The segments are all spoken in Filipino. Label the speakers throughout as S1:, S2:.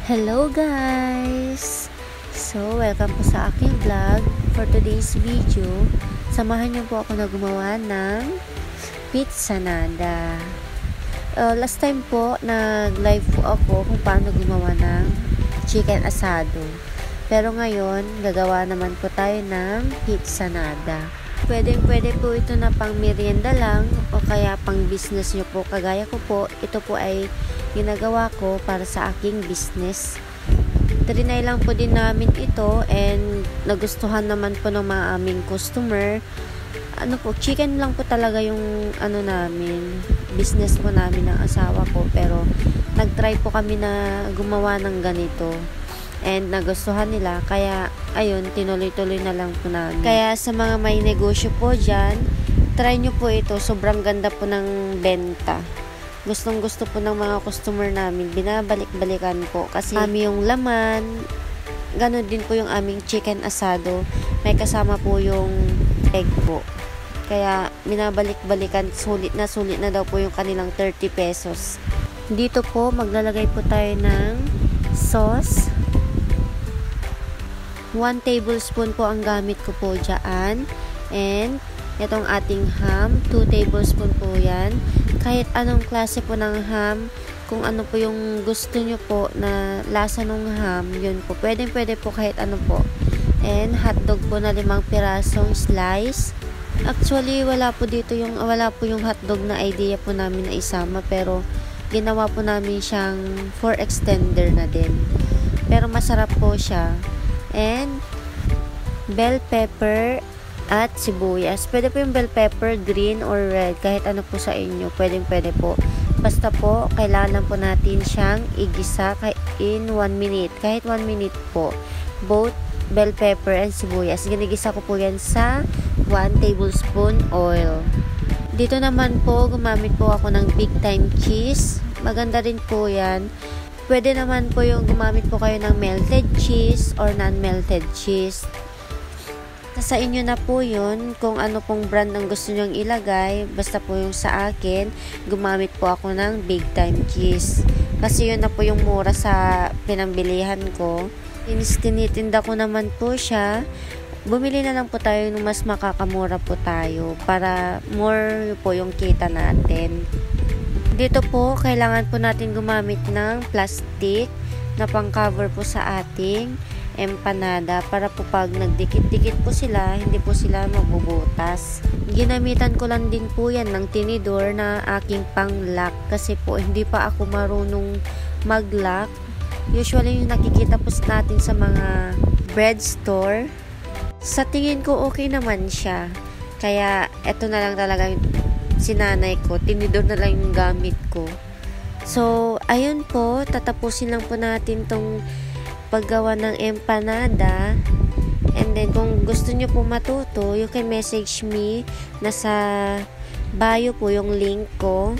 S1: Hello guys! So, welcome po sa aking vlog. For today's video, samahan niyo po ako na gumawa ng pizza nada. Last time po, nag-live po ako kung paano gumawa ng chicken asado. Pero ngayon, gagawa naman po tayo ng pizza nada. Pwede po ito na pang merienda lang o kaya pang business nyo po. Kagaya ko po, ito po ay ginagawa ko para sa aking business. Trinay lang po din namin ito and nagustuhan naman po ng mga aming customer. Chicken lang po talaga yung namin, business po namin ng asawa ko, pero nagtry po kami na gumawa ng ganito and nagustuhan nila, kaya ayun, tinuloy-tuloy na lang po namin. Kaya sa mga may negosyo po dyan, try nyo po ito, sobrang ganda po ng benta. Gustong gusto po ng mga customer namin, binabalik-balikan po kasi kami yung laman. Ganon din po yung aming chicken asado, may kasama po yung egg po, kaya binabalik-balikan. Sulit na daw po yung kanilang 30 pesos. Dito po maglalagay po tayo ng sauce. 1 tablespoon po ang gamit ko po dyan, and itong ating ham, 2 tablespoon po yan. Kahit anong klase po ng ham, kung ano po yung gusto nyo po na lasa ng ham, yun po. Pwede po kahit ano po. And hotdog po na 5 pirasong slice. Actually, wala po yung hotdog na idea po namin na isama, pero ginawa po namin siyang for extender na din. Pero masarap po siya. And bell pepper at sibuyas. Pwede po yung bell pepper, green or red, kahit ano po sa inyo, pwede po. Basta po, kailangan po natin siyang igisa in 1 minute, kahit 1 minute po. Both bell pepper and sibuyas, ginigisa ko po yan sa 1 tablespoon oil. Dito naman po, gumamit po ako ng big time cheese. Maganda rin po yan. Pwede naman po yung gumamit po kayo ng melted cheese or non-melted cheese. Sa inyo na po yun, kung ano pong brand ang gusto nyong ilagay. Basta po yung sa akin, gumamit po ako ng big time cheese. Kasi yun na po yung mura sa pinambilihan ko. Tinitinda ko naman po siya. Bumili na lang po tayo ng mas makakamura po tayo para more po yung kita natin. Dito po, kailangan po natin gumamit ng plastic na pang-cover po sa ating empanada para po pag nagdikit-dikit po sila, hindi po sila mabubutas. Ginamitan ko lang din po yan ng tinidor na aking pang-lock kasi po hindi pa ako marunong mag-lock. Usually yung nakikita po natin sa mga bread store, sa tingin ko okay naman siya. Kaya eto na lang talaga yung sinanay ko, tinidor na lang yung gamit ko. So, ayun po, tatapusin lang po natin tong paggawa ng empanada. And then kung gusto nyo po matuto, you can message me. Nasa bio po yung link ko.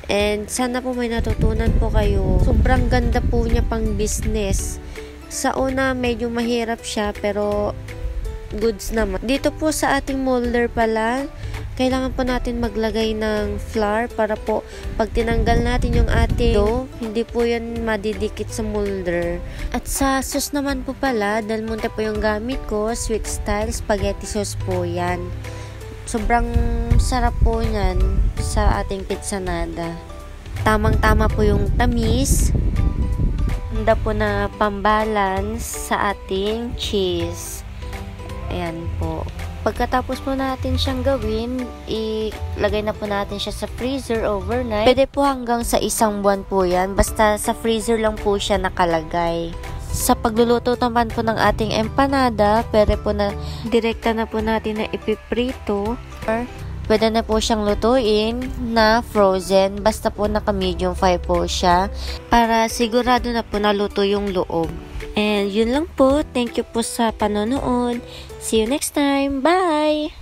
S1: And sana po may natutunan po kayo. Sobrang ganda po niya pang business. Sa una medyo mahirap siya, pero goods naman. Dito po sa ating molder pala, kailangan po natin maglagay ng flour para po pag tinanggal natin yung ating dough, hindi po yan madidikit sa molder. At sa sauce naman po pala, Del Monte po yung gamit ko, sweet style spaghetti sauce po yan. Sobrang sarap po yan sa ating pizza nada. Tamang-tama po yung tamis. Handa po na pambalance sa ating cheese. Ayan po. Pagkatapos po natin siyang gawin, ilagay na po natin siya sa freezer overnight. Pwede po hanggang sa 1 buwan po yan. Basta sa freezer lang po siya nakalagay. Sa pagluluto naman po ng ating empanada, pwede po na direkta na po natin na ipiprito. Pwede na po siyang lutuin na frozen. Basta po naka medium 5 po siya. Para sigurado na po naluto yung loob. And yun lang po. Thank you po sa panonood. See you next time. Bye!